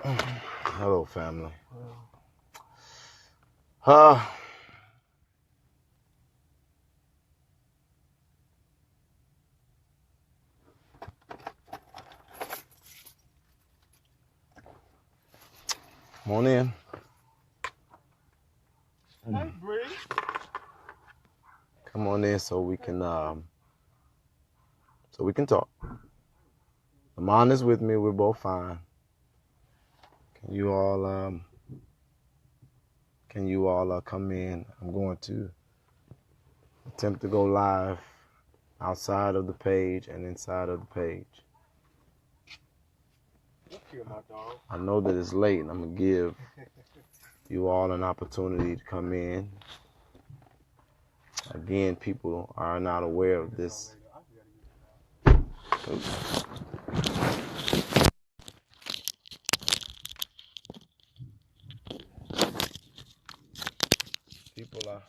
Hello, family. Come on in. Hey, Bree. Come on in so we can talk. Amon is with me. We're both fine. Can you all come in? I'm going to attempt to go live outside of the page and inside of the page. I know that it's late, and I'm gonna give you all an opportunity to come in. Again, people are not aware of this. People are.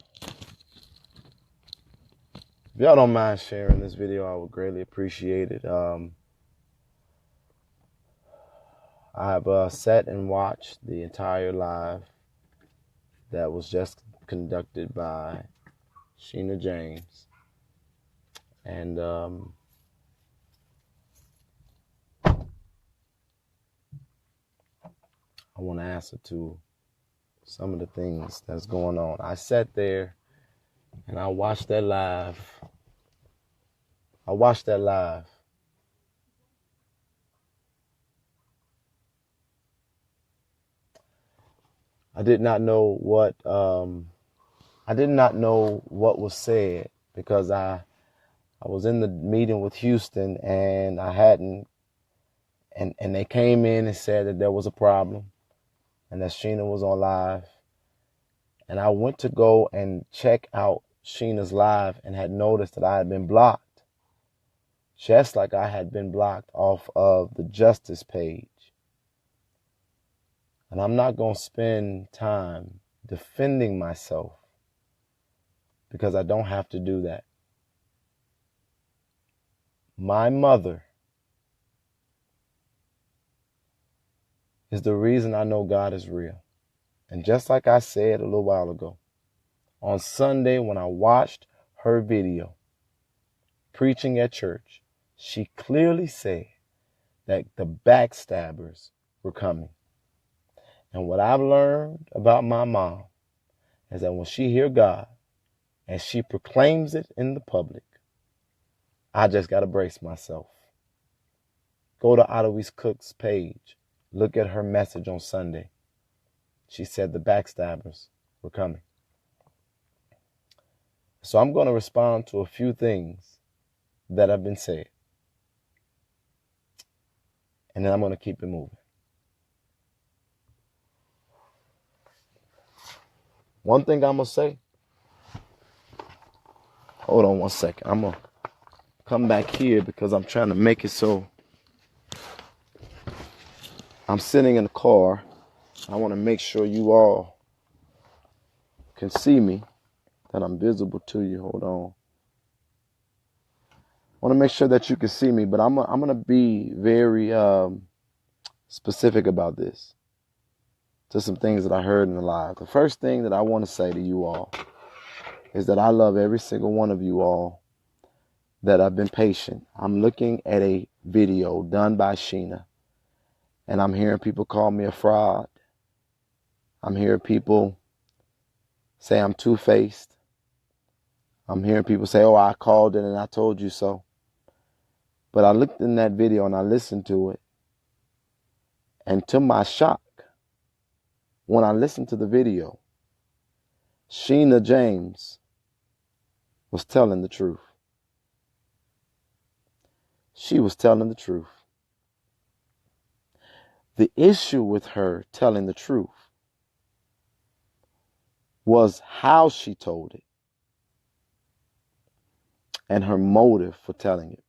If y'all don't mind sharing this video, I would greatly appreciate it. I have sat and watched the entire live that was just conducted by Sheena James. And I want to answer to some of the things that's going on. I sat there and I watched that live. I did not know what was said because I was in the meeting with Houston and I hadn't and they came in and said that there was a problem and that Sheena was on live. And I went to go and check out Sheena's live and had noticed that I had been blocked, just like I had been blocked off of the Justice page. And I'm not going to spend time defending myself because I don't have to do that. My mother is the reason I know God is real. And just like I said a little while ago, on Sunday when I watched her video preaching at church, she clearly said that the backstabbers were coming. And what I've learned about my mom is that when she hears God and she proclaims it in the public, I just got to brace myself. Go to Ottawese Cook's page. Look at her message on Sunday. She said the backstabbers were coming. So I'm going to respond to a few things that have been said. And then I'm going to keep it moving. One thing I'm going to say. Hold on one second. I'm going to come back here because I'm trying to make it so I'm sitting in the car. I want to make sure you all can see me, that I'm visible to you. Hold on. I want to make sure that you can see me, but I'm going to be very specific about this. To some things that I heard in the live. The first thing that I want to say to you all is that I love every single one of you all that have been patient. I'm looking at a video done by Sheena, and I'm hearing people call me a fraud. I'm hearing people say I'm two-faced. I'm hearing people say, oh, I called it and I told you so. But I looked in that video and I listened to it. And to my shock, when I listened to the video, Sheena James was telling the truth. She was telling the truth. The issue with her telling the truth was how she told it and her motive for telling it.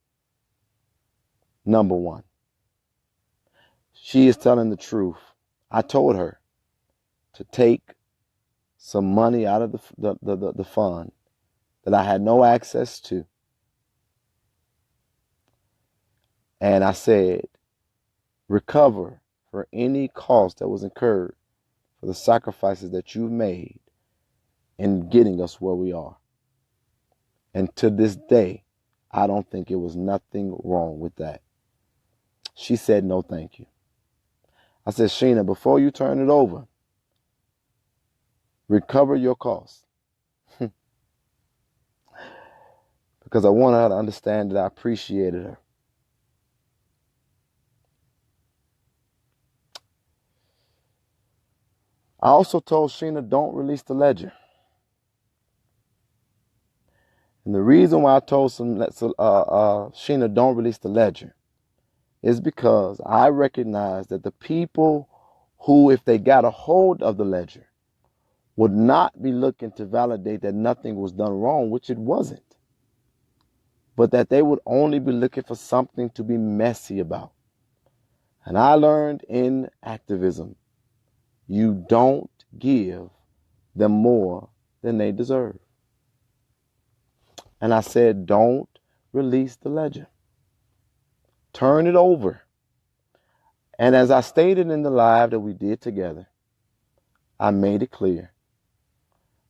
Number one, she is telling the truth. I told her to take some money out of the fund that I had no access to. And I said, recover for any cost that was incurred for the sacrifices that you've made in getting us where we are. And to this day, I don't think it was nothing wrong with that. She said, no, thank you. I said, Sheena, before you turn it over, recover your costs. Because I want her to understand that I appreciated her. I also told Sheena, don't release the ledger. And the reason why I told Sheena, don't release the ledger, is because I recognize that the people who, if they got a hold of the ledger, would not be looking to validate that nothing was done wrong, which it wasn't, but that they would only be looking for something to be messy about. And I learned in activism, you don't give them more than they deserve. And I said, don't release the ledger. Turn it over. And as I stated in the live that we did together, I made it clear.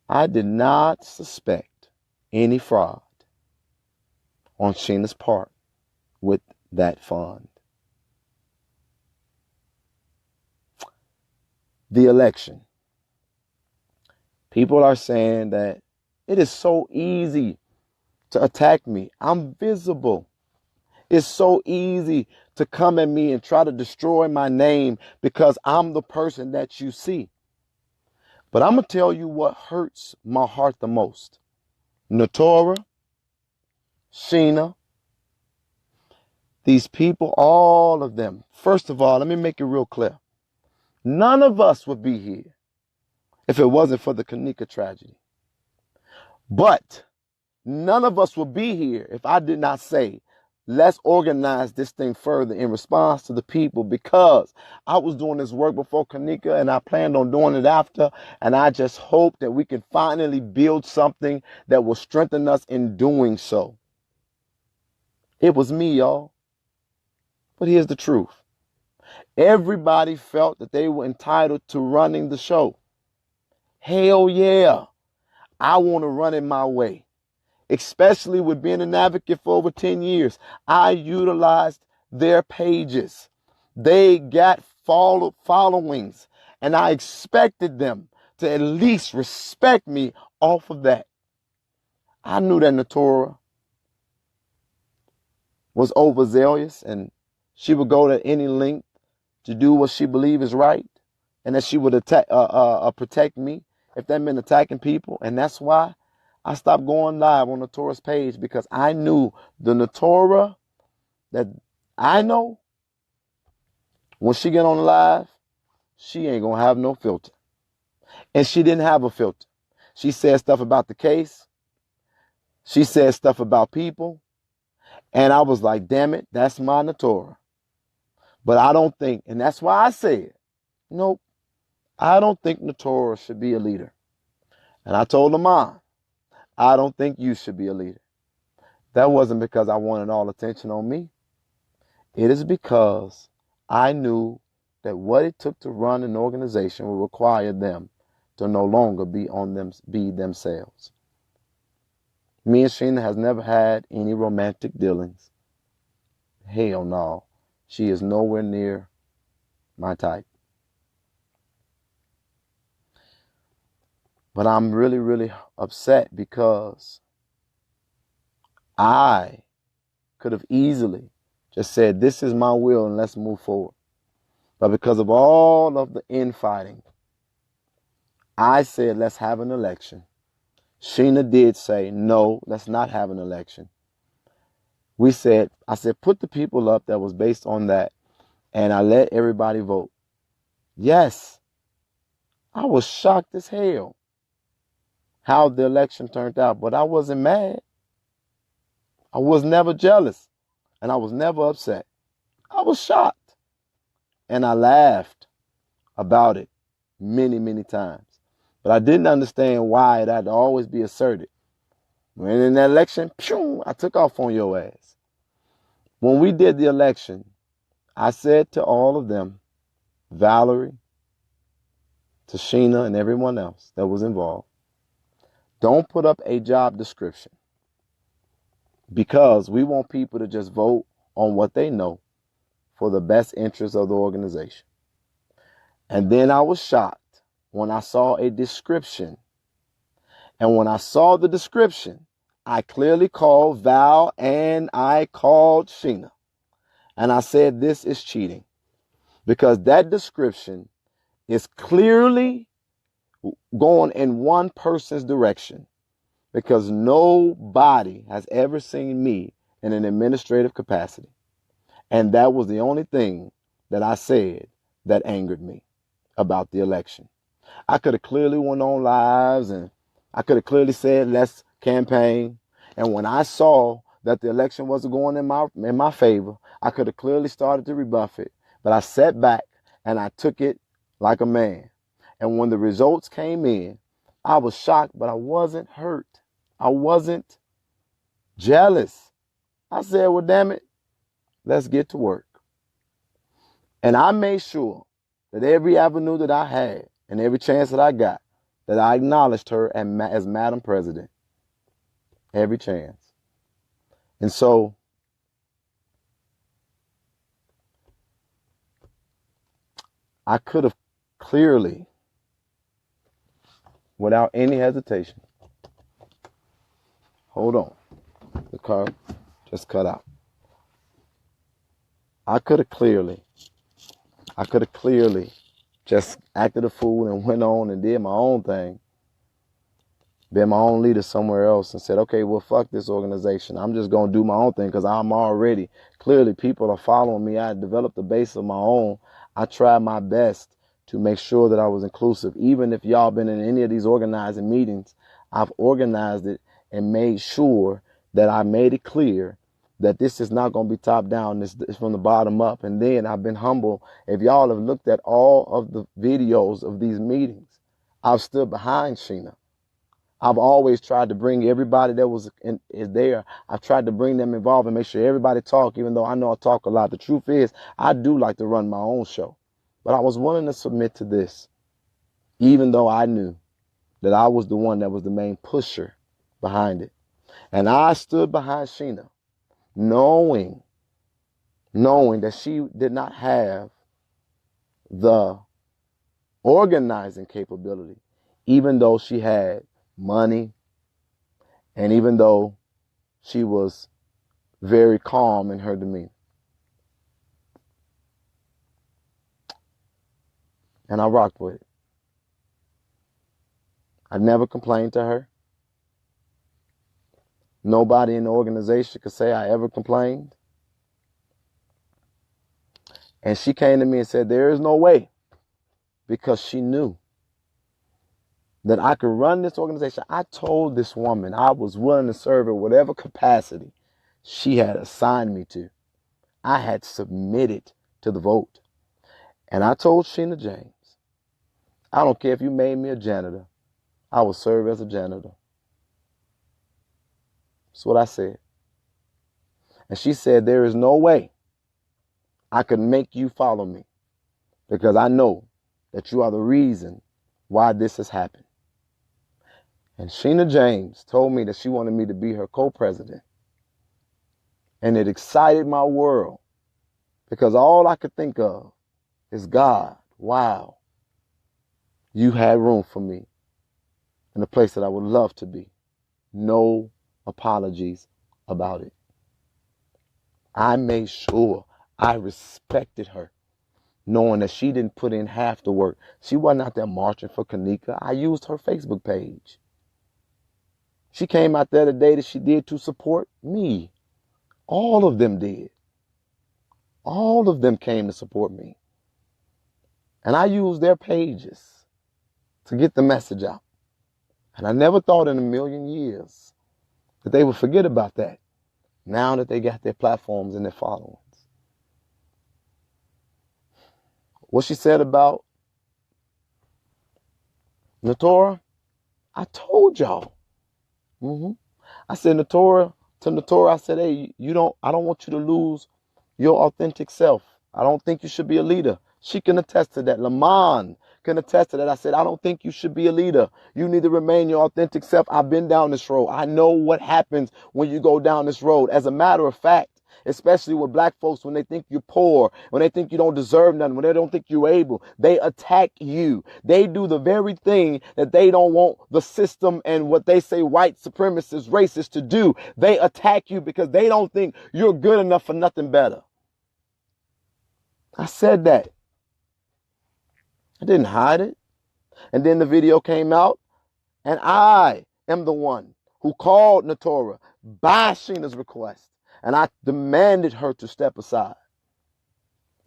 I did not suspect any fraud on Sheena's part with that fund. The election. People are saying that it is so easy to attack me. I'm visible. It's so easy to come at me and try to destroy my name because I'm the person that you see. But I'm going to tell you what hurts my heart the most. Natora, Sheena, these people, all of them. First of all, let me make it real clear. None of us would be here if it wasn't for the Kanika tragedy. But none of us would be here if I did not say, let's organize this thing further in response to the people, because I was doing this work before Kanika and I planned on doing it after. And I just hope that we can finally build something that will strengthen us in doing so. It was me, y'all. But here's the truth. Everybody felt that they were entitled to running the show. Hell yeah. I want to run it my way. Especially with being an advocate for over 10 years. I utilized their pages. They got followings. And I expected them to at least respect me off of that. I knew that Natora was overzealous and she would go to any length to do what she believed is right, and that she would protect me if that meant attacking people. And that's why I stopped going live on Natora's page, because I knew the Natora that I know, when she get on live, she ain't gonna have no filter. And she didn't have a filter. She said stuff about the case. She said stuff about people. And I was like, damn it, that's my Natora. But I don't think, and that's why I said, nope, I don't think Natora should be a leader. And I told her mom, I don't think you should be a leader. That wasn't because I wanted all attention on me. It is because I knew that what it took to run an organization would require them to no longer be themselves. Me and Sheena has never had any romantic dealings. Hell no. She is nowhere near my type. But I'm really, really upset because I could have easily just said, this is my will and let's move forward. But because of all of the infighting, I said, let's have an election. Sheena did say, no, let's not have an election. I said, put the people up that was based on that. And I let everybody vote. Yes, I was shocked as hell how the election turned out, but I wasn't mad. I was never jealous, and I was never upset. I was shocked, and I laughed about it many, many times. But I didn't understand why it had to always be asserted. When in that election, I took off on your ass. When we did the election, I said to all of them, Valerie, to Sheena and everyone else that was involved, don't put up a job description, because we want people to just vote on what they know for the best interest of the organization. And then I was shocked when I saw a description. And when I saw the description, I clearly called Val and I called Sheena. And I said, this is cheating, because that description is clearly going in one person's direction, because nobody has ever seen me in an administrative capacity. And that was the only thing that I said that angered me about the election. I could have clearly went on lives and I could have clearly said, let's campaign. And when I saw that the election wasn't going in my favor, I could have clearly started to rebuff it. But I sat back and I took it like a man. And when the results came in, I was shocked, but I wasn't hurt. I wasn't jealous. I said, well, damn it, let's get to work. And I made sure that every avenue that I had and every chance that I got, that I acknowledged her as Madam President. Every chance. And so I could have clearly, without any hesitation, hold on, the car just cut out. I could have clearly just acted a fool and went on and did my own thing, been my own leader somewhere else and said, okay, well, fuck this organization. I'm just going to do my own thing, because I'm already, clearly people are following me. I developed a base of my own. I tried my best to make sure that I was inclusive. Even if y'all been in any of these organizing meetings, I've organized it and made sure that I made it clear that this is not going to be top down. This is from the bottom up. And then I've been humble. If y'all have looked at all of the videos of these meetings, I've stood behind Sheena. I've always tried to bring everybody that is there. I've tried to bring them involved and make sure everybody talk, even though I know I talk a lot. The truth is, I do like to run my own show. But I was willing to submit to this, even though I knew that I was the one that was the main pusher behind it. And I stood behind Sheena, knowing that she did not have the organizing capability, even though she had money, and even though she was very calm in her demeanor. And I rocked with it. I never complained to her. Nobody in the organization could say I ever complained. And she came to me and said, there is no way, because she knew that I could run this organization. I told this woman I was willing to serve in whatever capacity she had assigned me to. I had submitted to the vote. And I told Sheena James, I don't care if you made me a janitor, I will serve as a janitor. That's what I said. And she said, there is no way I could make you follow me, because I know that you are the reason why this has happened. And Sheena James told me that she wanted me to be her co-president. And it excited my world, because all I could think of is, God, wow, you had room for me in a place that I would love to be. No apologies about it. I made sure I respected her, knowing that she didn't put in half the work. She wasn't out there marching for Kanika. I used her Facebook page. She came out there the day that she did to support me. All of them did. All of them came to support me. And I used their pages to get the message out. And I never thought in a million years that they would forget about that, now that they got their platforms and their followings. What she said about Natora, I told y'all. I said, Natora, I said, hey, I don't want you to lose your authentic self. I don't think you should be a leader. She can attest to that. Lamont can attest to that. I said, I don't think you should be a leader. You need to remain your authentic self. I've been down this road. I know what happens when you go down this road. As a matter of fact, especially with black folks, when they think you're poor, when they think you don't deserve nothing, when they don't think you're able, they attack you. They do the very thing that they don't want the system and what they say white supremacists, racists to do. They attack you because they don't think you're good enough for nothing better. I said that. I didn't hide it. And then the video came out, and I am the one who called Natora by Sheena's request. And I demanded her to step aside.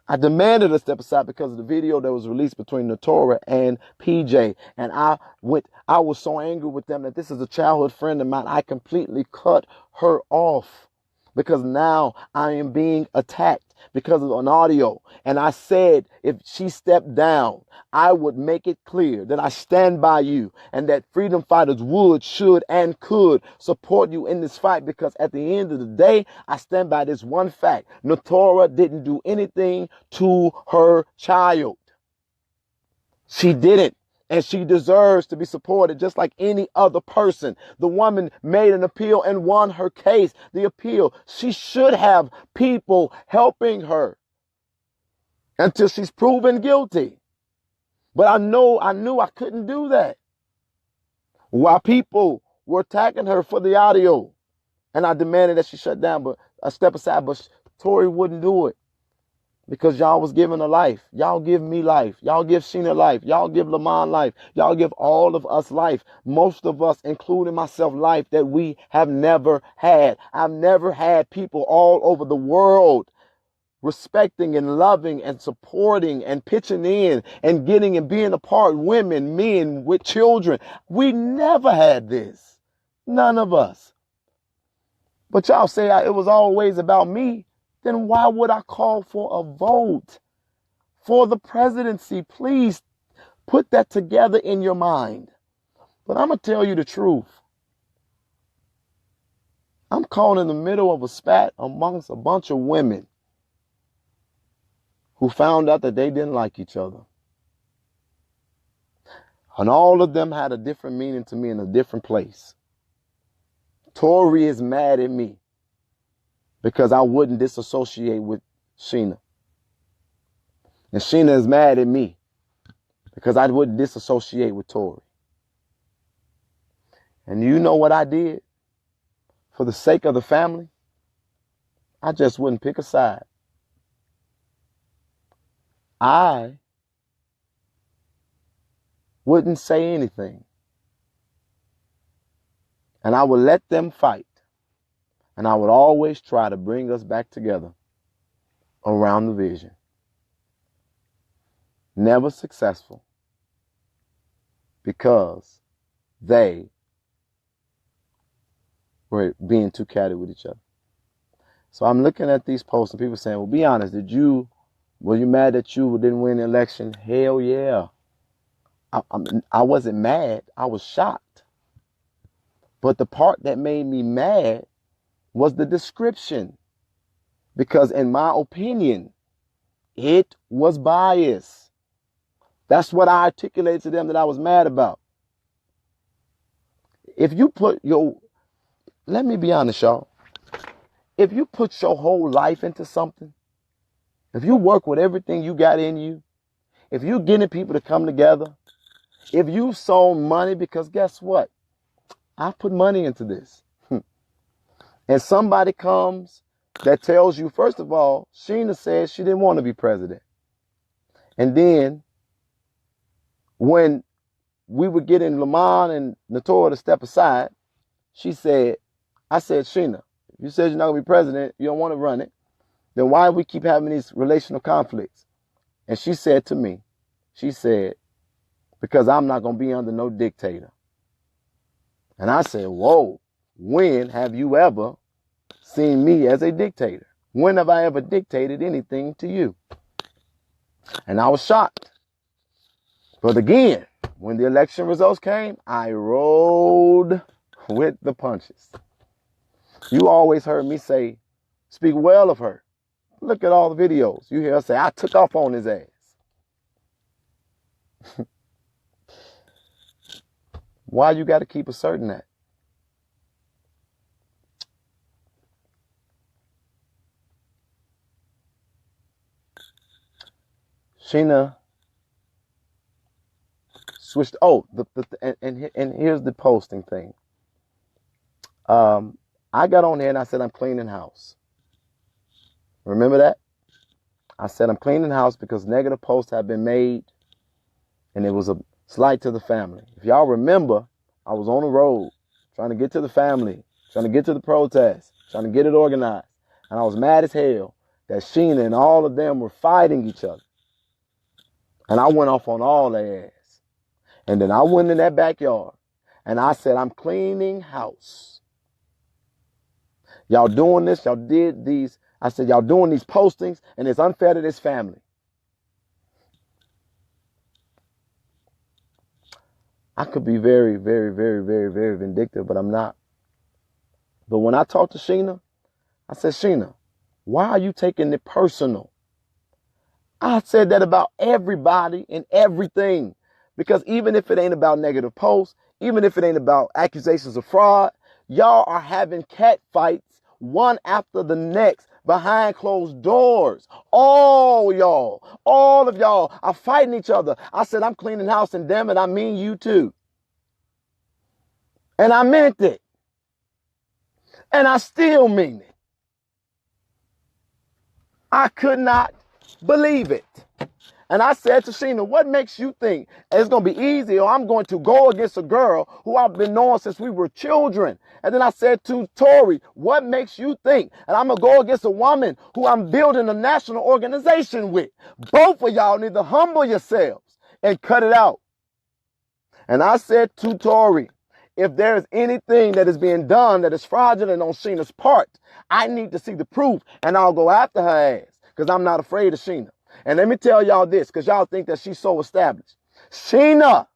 I demanded her to step aside because of the video that was released between Natora and PJ. And I was so angry with them that this is a childhood friend of mine. I completely cut her off because now I am being attacked because of an audio. And I said, if she stepped down, I would make it clear that I stand by you and that freedom fighters would, should, and could support you in this fight, because at the end of the day, I stand by this one fact. Natora didn't do anything to her child. She didn't. And she deserves to be supported just like any other person. The woman made an appeal and won her case. The appeal. She should have people helping her until she's proven guilty. But I knew I couldn't do that. While people were attacking her for the audio. And I demanded that she shut down, but I step aside. But Tori wouldn't do it. Because y'all was giving her life. Y'all give me life. Y'all give Sheena life. Y'all give Lamont life. Y'all give all of us life. Most of us, including myself, life that we have never had. I've never had people all over the world respecting and loving and supporting and pitching in and getting and being a part. Women, men with children. We never had this. None of us. But y'all say it was always about me. Then why would I call for a vote for the presidency? Please put that together in your mind. But I'm going to tell you the truth. I'm caught in the middle of a spat amongst a bunch of women who found out that they didn't like each other. And all of them had a different meaning to me in a different place. Tori is mad at me because I wouldn't disassociate with Sheena. And Sheena is mad at me because I wouldn't disassociate with Tori. And you know what I did? For the sake of the family, I just wouldn't pick a side. I wouldn't say anything. And I would let them fight. And I would always try to bring us back together around the vision. Never successful because they were being too catty with each other. So I'm looking at these posts and people saying, well, be honest, were you mad that you didn't win the election? Hell yeah. I wasn't mad. I was shocked. But the part that made me mad was the description. Because in my opinion, it was biased. That's what I articulated to them that I was mad about. If you put let me be honest, y'all. If you put your whole life into something, if you work with everything you got in you, if you're getting people to come together, if you sold money, because guess what? I put money into this. And somebody comes that tells you, first of all, Sheena said she didn't want to be president. And then when we were getting Lamont and Natora to step aside, I said, Sheena, if you said you're not going to be president, you don't want to run it, then why do we keep having these relational conflicts? And she said to me, because I'm not going to be under no dictator. And I said, whoa, when have you ever seen me as a dictator? When have I ever dictated anything to you? And I was shocked. But again, when the election results came, I rolled with the punches. You always heard me speak well of her. Look at all the videos. You hear her say, I took off on his ass. Why you got to keep asserting that? Sheena switched. Oh, and here's the posting thing. I got on there and I said I'm cleaning house. Remember that? I said I'm cleaning house because negative posts have been made, and it was a slight to the family. If y'all remember, I was on the road trying to get to the family, trying to get to the protest, trying to get it organized, and I was mad as hell that Sheena and all of them were fighting each other, and I went off on all their ass. And then I went in that backyard and I said, I'm cleaning house. Y'all doing this, y'all did these. I said, y'all doing these postings and it's unfair to this family. I could be very, very, very, very, very vindictive, but I'm not. But when I talked to Sheena, I said, Sheena, why are you taking it personal? I said that about everybody and everything. Because even if it ain't about negative posts, even if it ain't about accusations of fraud, y'all are having cat fights one after the next behind closed doors. All of y'all are fighting each other. I said, I'm cleaning house, and damn it, I mean you too. And I meant it. And I still mean it. I could not believe it. And I said to Sheena, what makes you think it's going to be easy, or I'm going to go against a girl who I've been knowing since we were children? And then I said to Tori, what makes you think that I'm going to go against a woman who I'm building a national organization with? Both of y'all need to humble yourselves and cut it out. And I said to Tori, if there's anything that is being done that is fraudulent on Sheena's part, I need to see the proof, and I'll go after her ass, because I'm not afraid of Sheena. And let me tell y'all this, because y'all think that she's so established. Sheena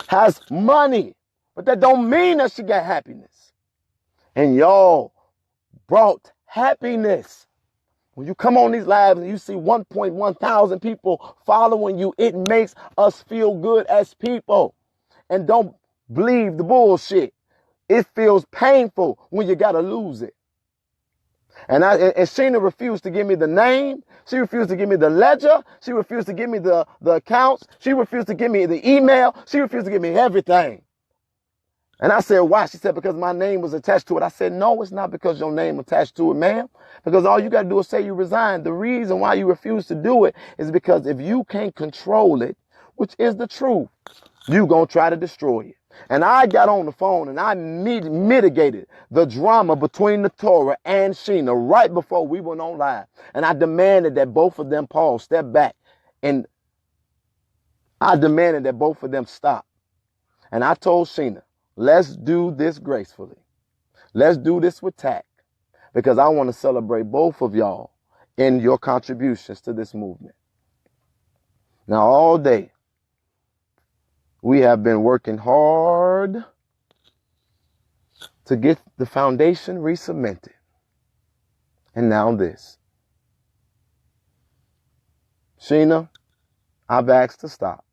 has money, but that don't mean that she got happiness. And y'all brought happiness. When you come on these lives and you see 1.1 thousand people following you, it makes us feel good as people. And don't believe the bullshit. It feels painful when you got to lose it. And Sheena refused to give me the name. She refused to give me the ledger. She refused to give me the accounts. She refused to give me the email. She refused to give me everything. And I said, why? She said, because my name was attached to it. I said, no, it's not because your name attached to it, ma'am. Because all you got to do is say you resigned. The reason why you refuse to do it is because if you can't control it, which is the truth, you going to try to destroy it. And I got on the phone and I mitigated the drama between Natora and Sheena right before we went on live. And I demanded that both of them pause, step back. And I demanded that both of them stop. And I told Sheena, let's do this gracefully. Let's do this with tact. Because I want to celebrate both of y'all in your contributions to this movement. Now, all day, we have been working hard to get the foundation resubmitted. And now this. Sheena, I've asked to stop.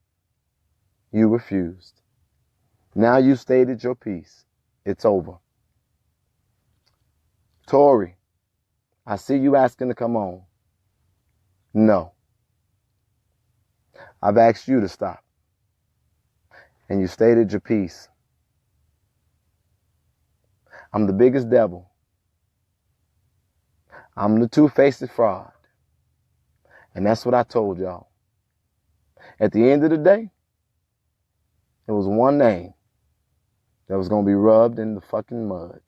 You refused. Now you stated your piece. It's over. Tori, I see you asking to come on. No. I've asked you to stop. And you stated your piece. I'm the biggest devil. I'm the two-faced fraud. And that's what I told y'all. At the end of the day, there was one name that was going to be rubbed in the fucking mud.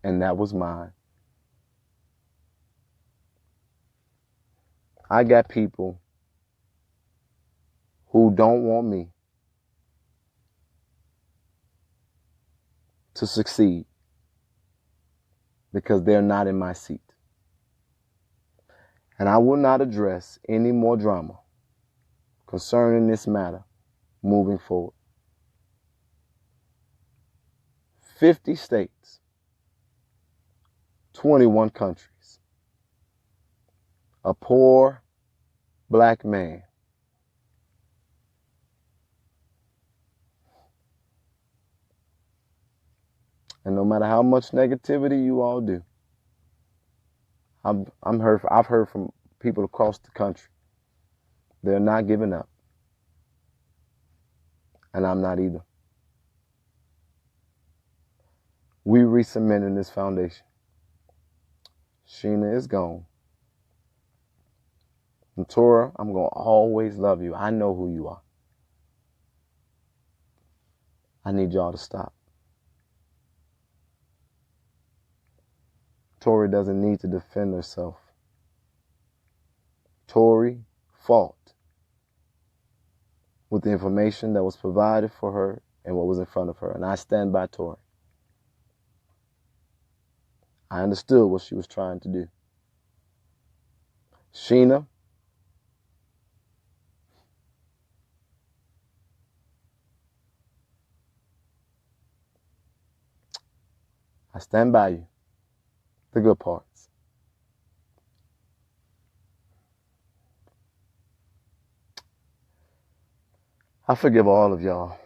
And that was mine. I got people who don't want me to succeed because they're not in my seat. And I will not address any more drama concerning this matter moving forward. 50 states, 21 countries. A poor black man And no matter how much negativity you all do, I've heard from people across the country. They're not giving up. And I'm not either. We re-cementing this foundation. Sheena is gone. Natora, I'm going to always love you. I know who you are. I need y'all to stop. Tori doesn't need to defend herself. Tori fought with the information that was provided for her and what was in front of her. And I stand by Tori. I understood what she was trying to do. Sheena, I stand by you. The good parts. I forgive all of y'all.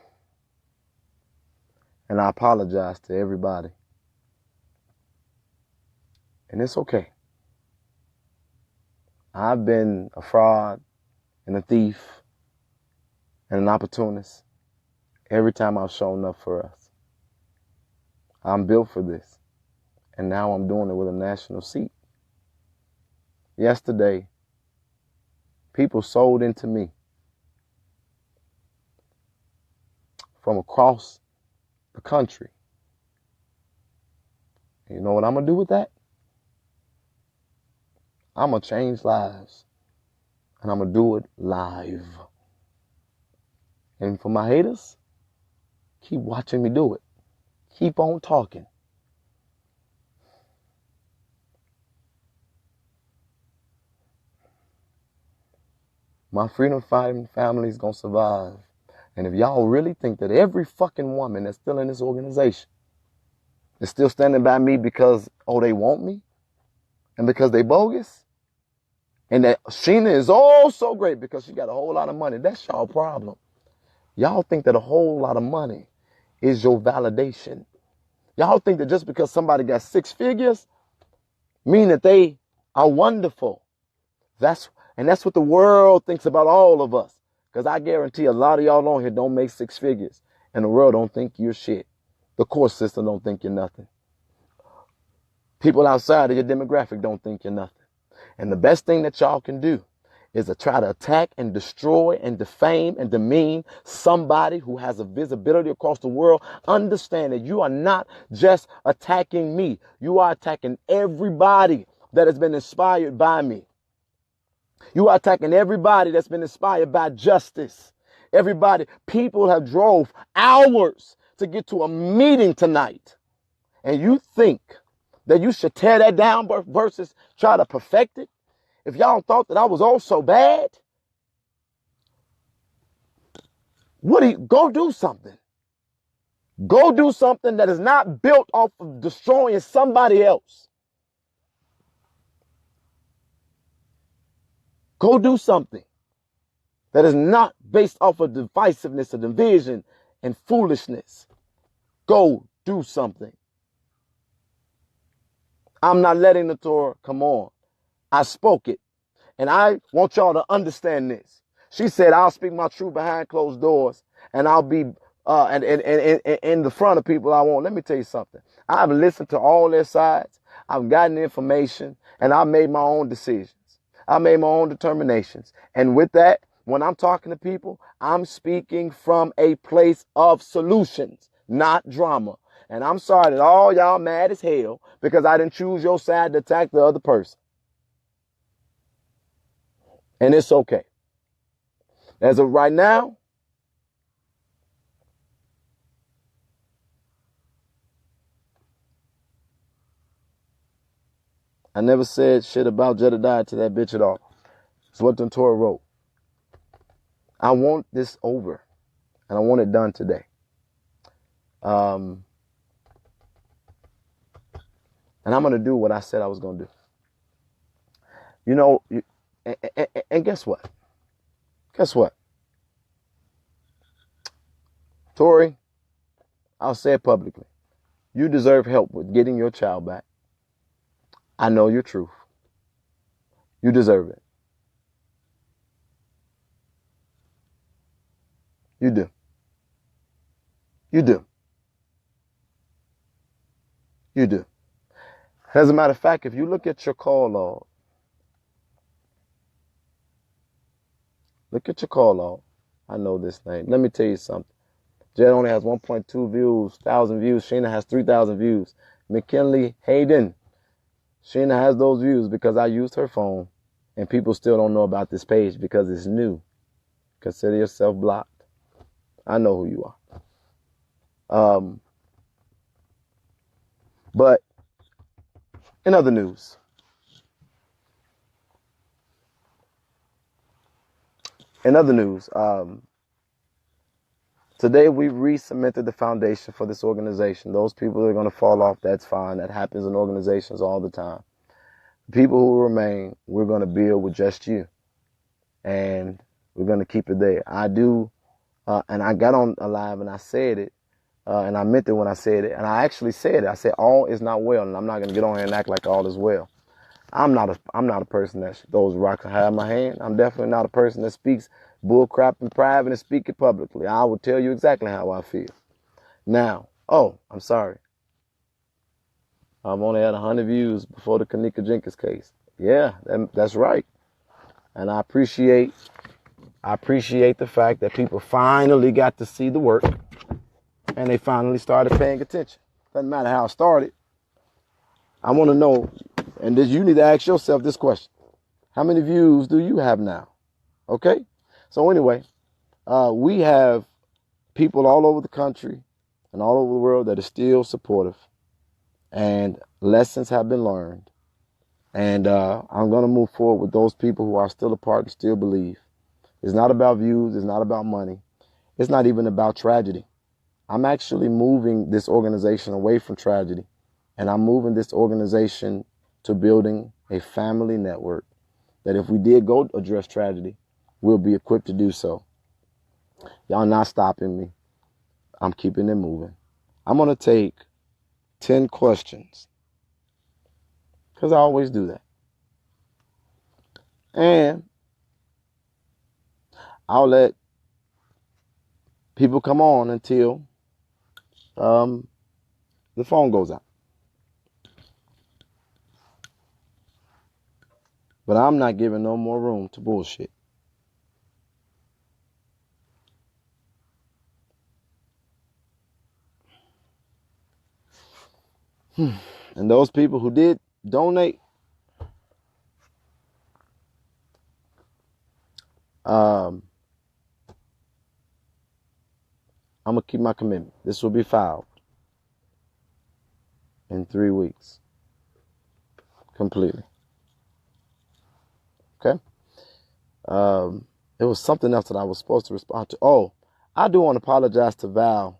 And I apologize to everybody. And it's okay. I've been a fraud and a thief and an opportunist every time I've shown up for us. I'm built for this. And now I'm doing it with a national seat. Yesterday, people sold into me from across the country. And you know what I'm going to do with that? I'm going to change lives. And I'm going to do it live. And for my haters, keep watching me do it. Keep on talking. My freedom fighting family is going to survive. And if y'all really think that every fucking woman that's still in this organization is still standing by me because, oh, they want me and because they bogus, and that Sheena is oh so great because she got a whole lot of money, that's y'all problem. Y'all think that a whole lot of money is your validation. Y'all think that just because somebody got 6 figures mean that they are wonderful. That's what the world thinks about all of us. Because I guarantee a lot of y'all on here don't make 6 figures. And the world don't think you're shit. The court system don't think you're nothing. People outside of your demographic don't think you're nothing. And the best thing that y'all can do is to try to attack and destroy and defame and demean somebody who has a visibility across the world. Understand that you are not just attacking me. You are attacking everybody that has been inspired by me. You are attacking everybody that's been inspired by justice. Everybody, people have drove hours to get to a meeting tonight. And you think that you should tear that down versus try to perfect it? If y'all thought that I was all so bad, go do something. Go do something that is not built off of destroying somebody else. Go do something that is not based off of divisiveness or division and foolishness. Go do something. I'm not letting the Torah come on. I spoke it. And I want y'all to understand this. She said, I'll speak my truth behind closed doors, and I'll be and in the front of people I won't. Let me tell you something. I've listened to all their sides. I've gotten information, and I made my own decisions. I made my own determinations. And with that, when I'm talking to people, I'm speaking from a place of solutions, not drama. And I'm sorry that all y'all mad as hell because I didn't choose your side to attack the other person. And it's okay. As of right now, I never said shit about Jedidiah to that bitch at all. It's what the Natora wrote. I want this over, and I want it done today. And I'm going to do what I said I was going to do. You know, and guess what? Guess what? Tori, I'll say it publicly. You deserve help with getting your child back. I know your truth. You deserve it. You do. You do. You do. As a matter of fact, if you look at your call log, I know this thing. Let me tell you something. Jed only has 1.2 views, 1,000 views. Sheena has 3,000 views. McKinley Hayden, Sheena has those views because I used her phone, and people still don't know about this page because it's new. Consider yourself blocked. I know who you are. But in other news, today we re-cemented the foundation for this organization. Those people that are going to fall off, that's fine. That happens in organizations all the time. The people who remain, we're going to build with just you. And we're going to keep it there. I do, and I got on live and I said it, and I meant it when I said it. And I actually said it. I said all is not well, and I'm not going to get on here and act like all is well. I'm not a person that throws rocks and hide my hand. I'm definitely not a person that speaks bull crap in private and speak it publicly. I will tell you exactly how I feel. Now, I'm sorry. I've only had 100 views before the Kanika Jenkins case. Yeah, that's right. And I appreciate the fact that people finally got to see the work and they finally started paying attention. Doesn't matter how it started. I want to know, and you need to ask yourself this question. How many views do you have now? Okay? So anyway, we have people all over the country and all over the world that are still supportive, and lessons have been learned. And I'm going to move forward with those people who are still apart and still believe. It's not about views. It's not about money. It's not even about tragedy. I'm actually moving this organization away from tragedy, and I'm moving this organization to building a family network that if we did go address tragedy, we'll be equipped to do so. Y'all not stopping me. I'm keeping it moving. I'm going to take 10 questions because I always do that. And I'll let people come on until the phone goes out. But I'm not giving no more room to bullshit. And those people who did donate, I'm going to keep my commitment. This will be filed in 3 weeks. Completely. Okay? It was something else that I was supposed to respond to. Oh, I do want to apologize to Val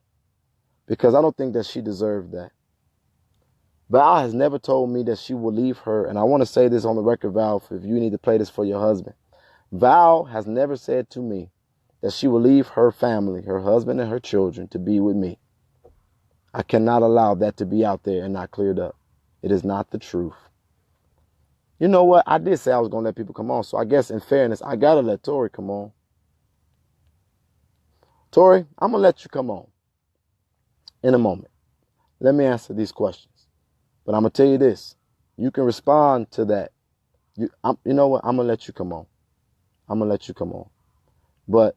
because I don't think that she deserved that. Val has never told me that she will leave her, and I want to say this on the record, Val, if you need to play this for your husband. Val has never said to me that she will leave her family, her husband and her children, to be with me. I cannot allow that to be out there and not cleared up. It is not the truth. You know what? I did say I was going to let people come on, so I guess in fairness, I got to let Tori come on. Tori, I'm going to let you come on in a moment. Let me answer these questions. But I'm going to tell you this. You can respond to that. You know what? I'm going to let you come on. I'm going to let you come on. But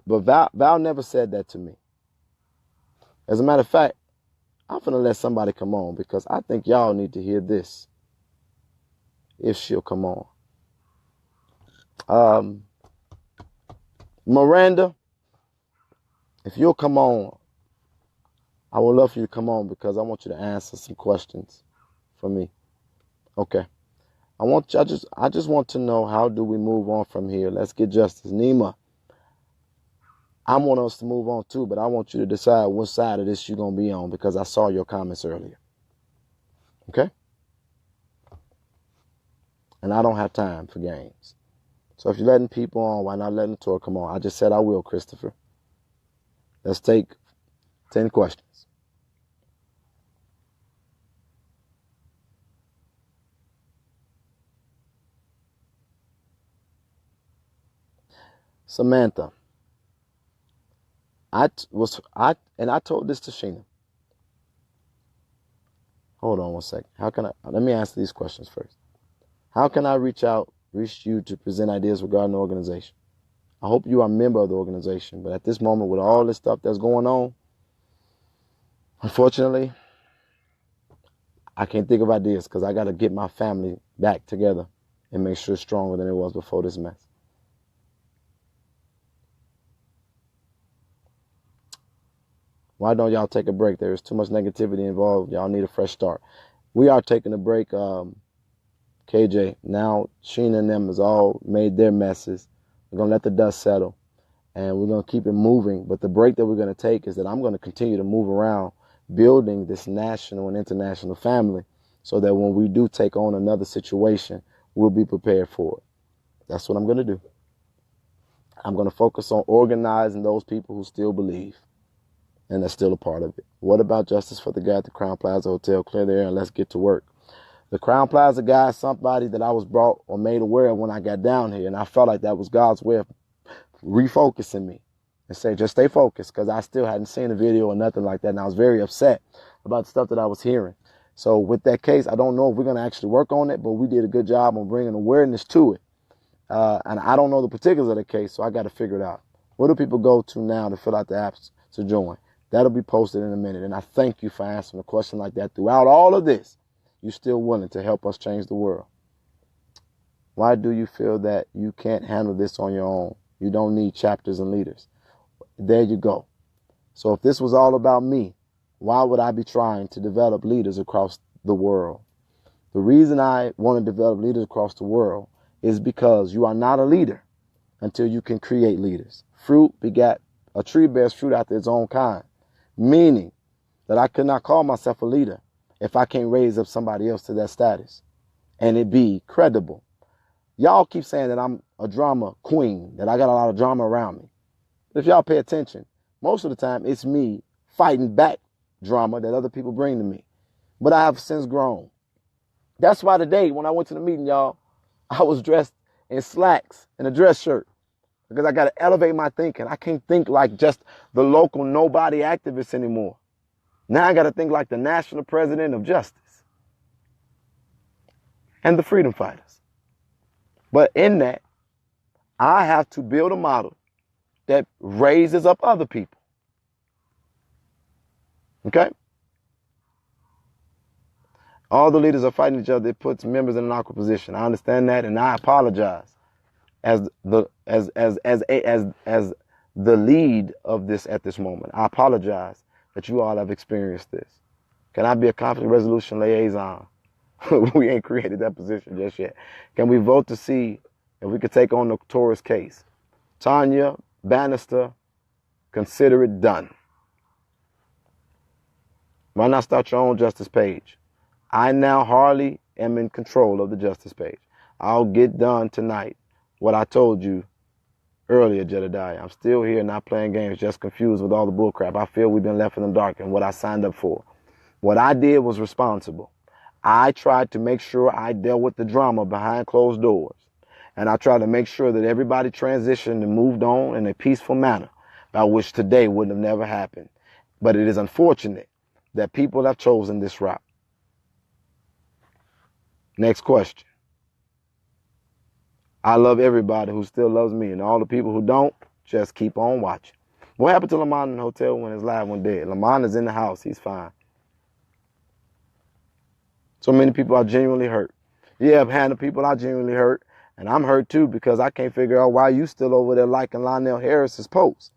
Val never said that to me. As a matter of fact, I'm going to let somebody come on because I think y'all need to hear this. If she'll come on. Miranda, if you'll come on, I would love for you to come on because I want you to answer some questions for me. Okay. I just want to know, how do we move on from here? Let's get justice. Nima, I want us to move on too, but I want you to decide what side of this you're going to be on because I saw your comments earlier. Okay? And I don't have time for games. So if you're letting people on, why not letting Natora come on? I just said I will, Christopher. Let's take 10 questions. Samantha, I told this to Sheena. Hold on one second. Let me answer these questions first. How can I reach you to present ideas regarding the organization? I hope you are a member of the organization, but at this moment, with all this stuff that's going on, unfortunately, I can't think of ideas because I got to get my family back together and make sure it's stronger than it was before this mess. Why don't y'all take a break? There is too much negativity involved. Y'all need a fresh start. We are taking a break, KJ. Now, Sheena and them has all made their messes. We're going to let the dust settle, and we're going to keep it moving. But the break that we're going to take is that I'm going to continue to move around, building this national and international family so that when we do take on another situation, we'll be prepared for it. That's what I'm going to do. I'm going to focus on organizing those people who still believe and that's still a part of it. What about justice for the guy at the Crown Plaza Hotel? Clear the air and let's get to work. The Crown Plaza guy is somebody that I was brought or made aware of when I got down here, and I felt like that was God's way of refocusing me and say, just stay focused, because I still hadn't seen a video or nothing like that, and I was very upset about the stuff that I was hearing. So with that case, I don't know if we're going to actually work on it, but we did a good job on bringing awareness to it. And I don't know the particulars of the case, so I got to figure it out. Where do people go to now to fill out the apps to join? That'll be posted in a minute, and I thank you for answering a question like that. Throughout all of this, you're still willing to help us change the world. Why do you feel that you can't handle this on your own? You don't need chapters and leaders. There you go. So if this was all about me, why would I be trying to develop leaders across the world? The reason I want to develop leaders across the world is because you are not a leader until you can create leaders. A tree bears fruit after its own kind, meaning that I could not call myself a leader if I can't raise up somebody else to that status and it be credible. Y'all keep saying that I'm a drama queen, that I got a lot of drama around me. But if y'all pay attention, most of the time it's me fighting back drama that other people bring to me. But I have since grown. That's why today when I went to the meeting, y'all, I was dressed in slacks and a dress shirt because I got to elevate my thinking. I can't think like just the local nobody activist anymore. Now I got to think like the national president of justice and the freedom fighters. But in that, I have to build a model that raises up other people. Okay? All the leaders are fighting each other. It puts members in an awkward position. I understand that, and I apologize as the lead of this at this moment. I apologize that you all have experienced this. Can I be a conflict resolution liaison? We ain't created that position just yet. Can we vote to see if we could take on Natora's case? Tanya Bannister, consider it done. Why not start your own justice page? I now hardly am in control of the justice page. I'll get done tonight what I told you earlier, Jedidiah. I'm still here, not playing games, just confused with all the bullcrap. I feel we've been left in the dark and what I signed up for. What I did was responsible. I tried to make sure I dealt with the drama behind closed doors. And I tried to make sure that everybody transitioned and moved on in a peaceful manner, by which today wouldn't have never happened. But it is unfortunate that people have chosen this route. Next question. I love everybody who still loves me, and all the people who don't, just keep on watching. What happened to Lamont in the hotel when his live went dead? Lamont is in the house. He's fine. So many people are genuinely hurt. Yeah, Hannah, people are genuinely hurt. And I'm hurt too because I can't figure out why you still over there liking Lionel Harris's posts.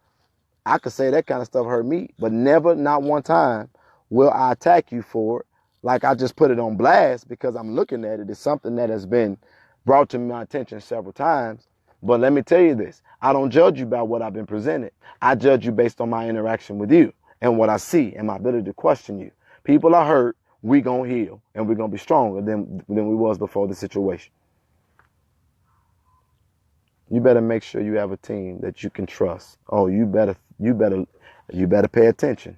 I could say that kind of stuff hurt me, but never, not one time, will I attack you for it. Like I just put it on blast because I'm looking at it. It's something that has been brought to my attention several times. But let me tell you this. I don't judge you by what I've been presented. I judge you based on my interaction with you and what I see and my ability to question you. People are hurt. We gonna heal and we're gonna be stronger than we was before the situation. You better make sure you have a team that you can trust. Oh, you better pay attention.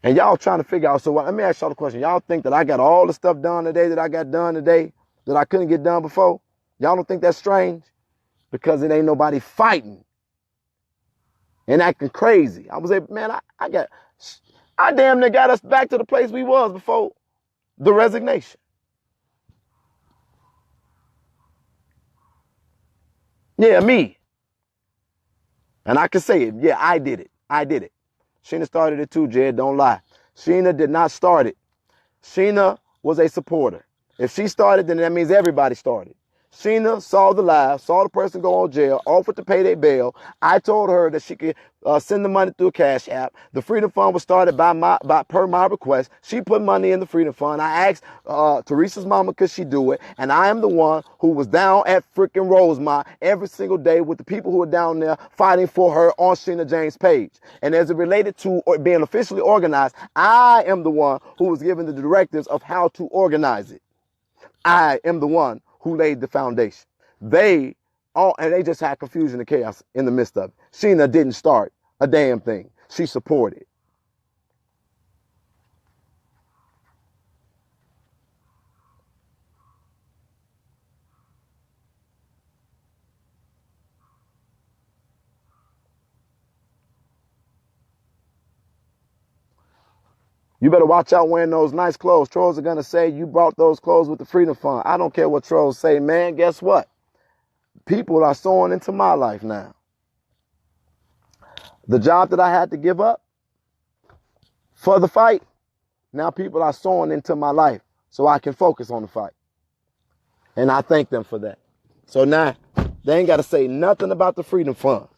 And y'all trying to figure out, so let me ask y'all the question. Y'all think that I got all the stuff done today that I got done today that I couldn't get done before? Y'all don't think that's strange? because it ain't nobody fighting and acting crazy. I was like, man, I damn near got us back to the place we was before the resignation. Yeah, me. And I can say it. Yeah, I did it. I did it. Sheena started it too, Jed. Don't lie. Sheena did not start it. Sheena was a supporter. If she started, then that means everybody started. Sheena saw the live, saw the person go on jail, offered to pay their bail. I told her that she could send the money through a cash app. The Freedom Fund was started per my request. She put money in the Freedom Fund. I asked Teresa's mama, could she do it? And I am the one who was down at freaking Rosemont every single day with the people who were down there fighting for her on Sheena James' page. And as it related to being officially organized, I am the one who was given the directives of how to organize it. I am the one who laid the foundation. They just had confusion and chaos in the midst of it. Sheena didn't start a damn thing. She supported. You better watch out wearing those nice clothes. Trolls are going to say you brought those clothes with the Freedom Fund. I don't care what trolls say, man. Guess what? People are sowing into my life now. The job that I had to give up for the fight, now people are sowing into my life so I can focus on the fight. And I thank them for that. So now they ain't got to say nothing about the Freedom Fund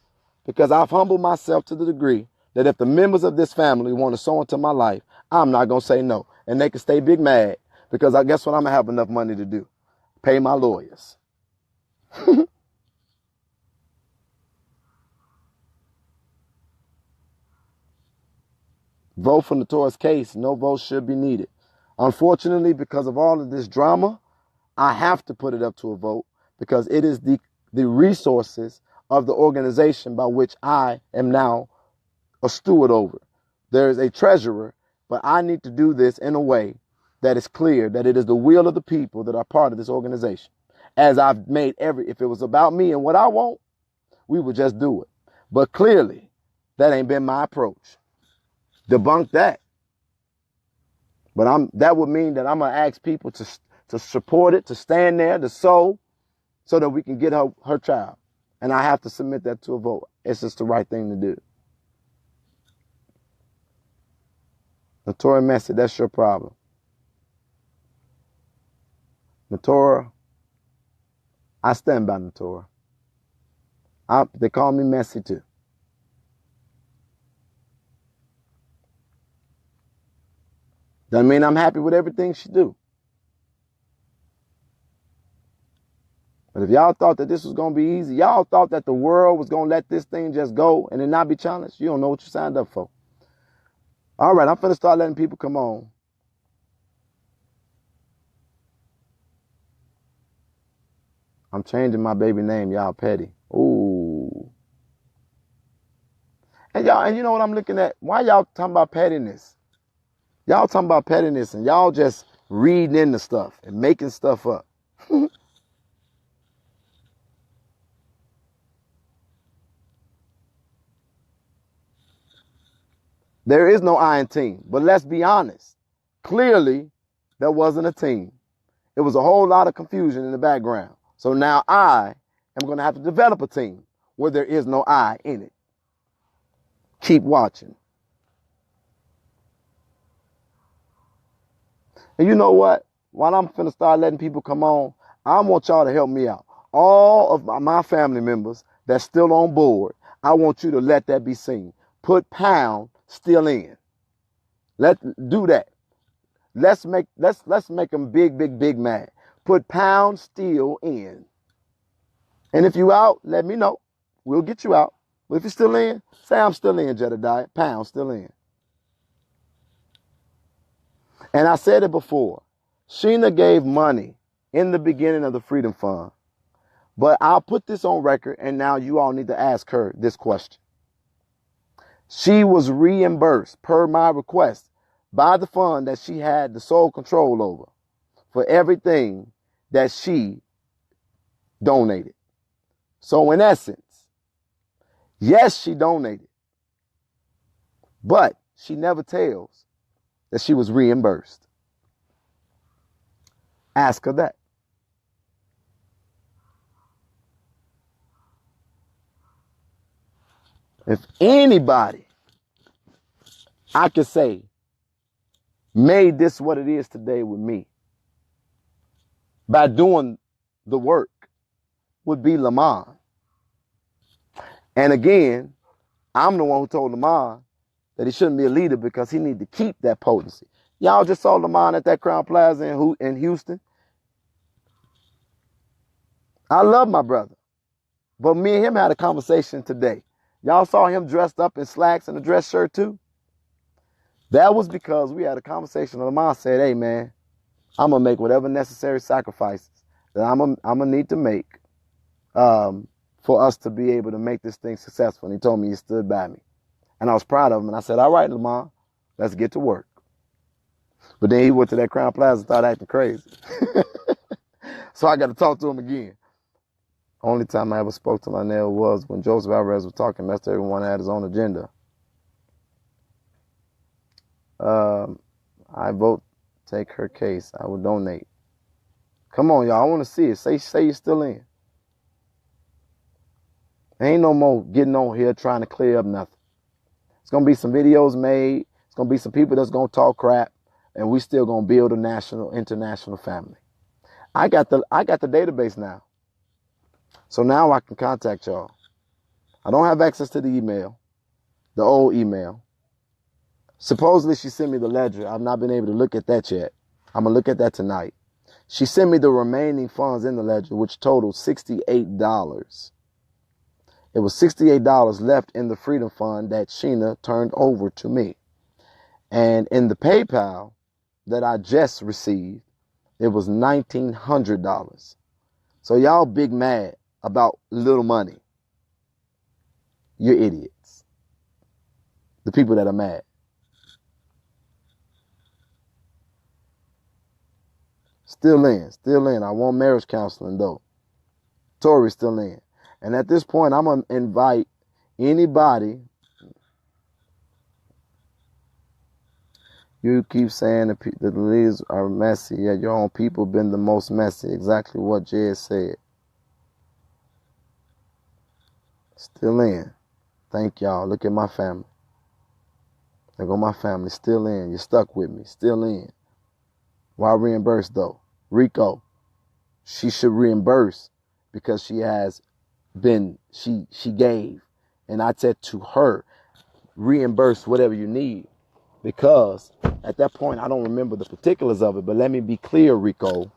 because I've humbled myself to the degree that if the members of this family want to sow into my life, I'm not going to say no. And they can stay big mad because I guess what I'm going to have enough money to do? Pay my lawyers. Vote for Natora's case. No votes should be needed. Unfortunately, because of all of this drama, I have to put it up to a vote because it is the resources of the organization by which I am now a steward over. There is a treasurer, but I need to do this in a way that is clear that it is the will of the people that are part of this organization. As I've made if it was about me and what I want, we would just do it. But clearly, that ain't been my approach. Debunk that. But that would mean that I'm going to ask people to support it, to stand there, to sow, so that we can get her child. And I have to submit that to a vote. It's just the right thing to do. Natora Messy, that's your problem. Natora, I stand by Natora. They call me Messy too. Doesn't mean I'm happy with everything she do. But if y'all thought that this was going to be easy, y'all thought that the world was going to let this thing just go and it not be challenged, you don't know what you signed up for. All right, I'm finna start letting people come on. I'm changing my baby name, y'all petty. Ooh. And you know what I'm looking at? Why y'all talking about pettiness? Y'all talking about pettiness and y'all just reading into stuff and making stuff up. There is no I in team. But let's be honest. Clearly, there wasn't a team. It was a whole lot of confusion in the background. So now I am going to have to develop a team where there is no I in it. Keep watching. And you know what? While I'm finna start letting people come on, I want y'all to help me out. All of my family members that's still on board, I want you to let that be seen. Put pound still in. Do that. Let's make them big mad. Put pound still in. And if you out, let me know. We'll get you out. But if you're still in, say I'm still in, Jedidiah. Pound still in. And I said it before. Sheena gave money in the beginning of the Freedom Fund. But I'll put this on record, and now you all need to ask her this question. She was reimbursed, per my request, by the fund that she had the sole control over for everything that she donated. So in essence, yes, she donated, but she never tells that she was reimbursed. Ask her that. If anybody, I could say, made this what it is today with me by doing the work, would be Lamont. And again, I'm the one who told Lamont that he shouldn't be a leader because he needed to keep that potency. Y'all just saw Lamont at that Crown Plaza in Houston. I love my brother, but me and him had a conversation today. Y'all saw him dressed up in slacks and a dress shirt too? That was because we had a conversation. Lamont said, hey man, I'm going to make whatever necessary sacrifices that I'm gonna need to make for us to be able to make this thing successful. And he told me he stood by me. And I was proud of him. And I said, all right, Lamont, let's get to work. But then he went to that Crown Plaza and started acting crazy. So I got to talk to him again. Only time I ever spoke to Lionel was when Joseph Alvarez was talking. Mr. Everyone had his own agenda. I vote, take her case. I will donate. Come on, y'all. I want to see it. Say you're still in. Ain't no more getting on here trying to clear up nothing. It's going to be some videos made. It's going to be some people that's going to talk crap. And we still going to build a national, international family. I got the database now. So now I can contact y'all. I don't have access to the email, the old email. Supposedly she sent me the ledger. I've not been able to look at that yet. I'm going to look at that tonight. She sent me the remaining funds in the ledger, which totaled $68. It was $68 left in the Freedom Fund that Sheena turned over to me. And in the PayPal that I just received, it was $1,900. So y'all big mad about little money. You're idiots. The people that are mad. Still in. I want marriage counseling though. Tori's still in. And at this point, I'm going to invite anybody. You keep saying that the leaders are messy, yet your own people been the most messy. Exactly what Jed said. Still in. Thank y'all. Look at my family. Look at my family. Still in. You're stuck with me. Still in. Why reimburse though? Rico, she should reimburse because she has been, she gave. And I said to her, reimburse whatever you need. Because at that point, I don't remember the particulars of it. But let me be clear, Rico.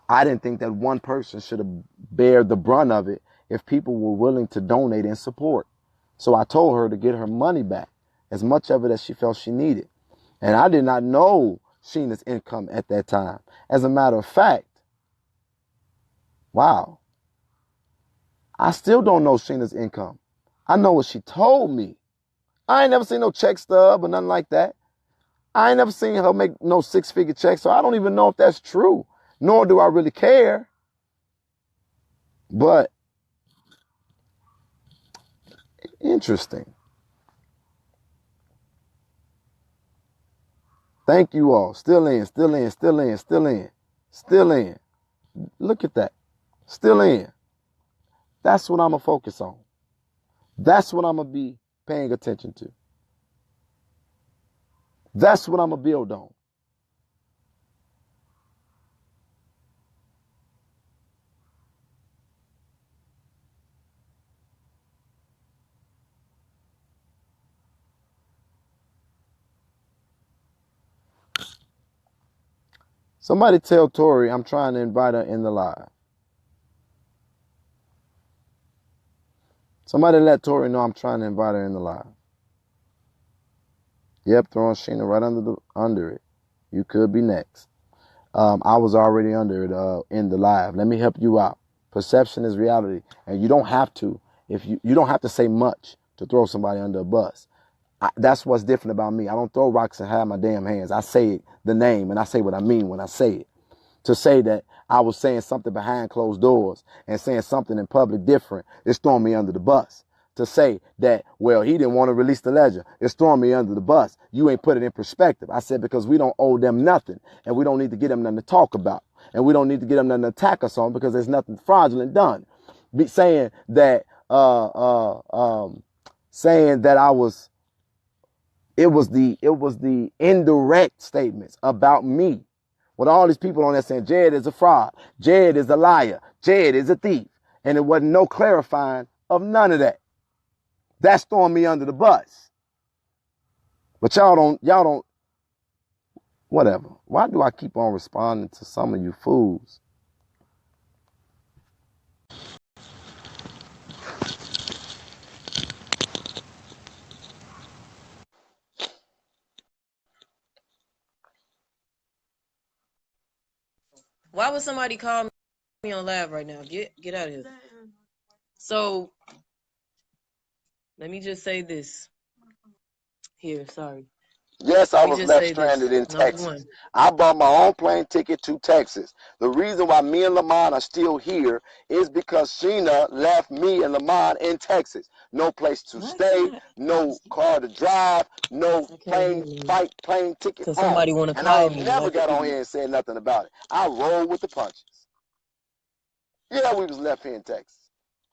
I didn't think that one person should have bear the brunt of it if people were willing to donate and support. So I told her to get her money back, as much of it as she felt she needed. And I did not know Sheena's income at that time. As a matter of fact, wow, I still don't know Sheena's income. I know what she told me. I ain't never seen no check stub or nothing like that. I ain't never seen her make no six-figure checks, so I don't even know if that's true, nor do I really care. But interesting. Thank you all. Still in. Look at that. Still in. That's what I'm going to focus on. That's what I'm going to be paying attention to. That's what I'm going to build on. Somebody tell Tori I'm trying to invite her in the live. Somebody let Tori know I'm trying to invite her in the live. Yep, throwing Sheena right under it. You could be next. I was already under it in the live. Let me help you out. Perception is reality, and you don't have to. If you don't have to say much to throw somebody under a bus. That's what's different about me. I don't throw rocks and hide my damn hands. I say the name and I say what I mean when I say it. To say that I was saying something behind closed doors and saying something in public different, it's throwing me under the bus. To say that, well, he didn't want to release the ledger, it's throwing me under the bus. You ain't put it in perspective. I said, because we don't owe them nothing, and we don't need to get them nothing to talk about, and we don't need to get them nothing to attack us on, because there's nothing fraudulent done. Saying that saying that it was the indirect statements about me, with all these people on there saying Jed is a fraud, Jed is a liar, Jed is a thief, and it wasn't no clarifying of none of that. That's throwing me under the bus. But y'all don't, whatever. Why do I keep on responding to some of you fools? Why would somebody call me on live right now? Get out of here. So let me just say this. Here, sorry. Yes, I was left stranded in Texas. I bought my own plane ticket to Texas. The reason why me and Lamont are still here is because Sheena left me and Lamont in Texas. No place to stay, no car to drive, no plane ticket home. Somebody want to and call I me. never got on here and said nothing about it. I rolled with the punches. Yeah, we was left here in Texas.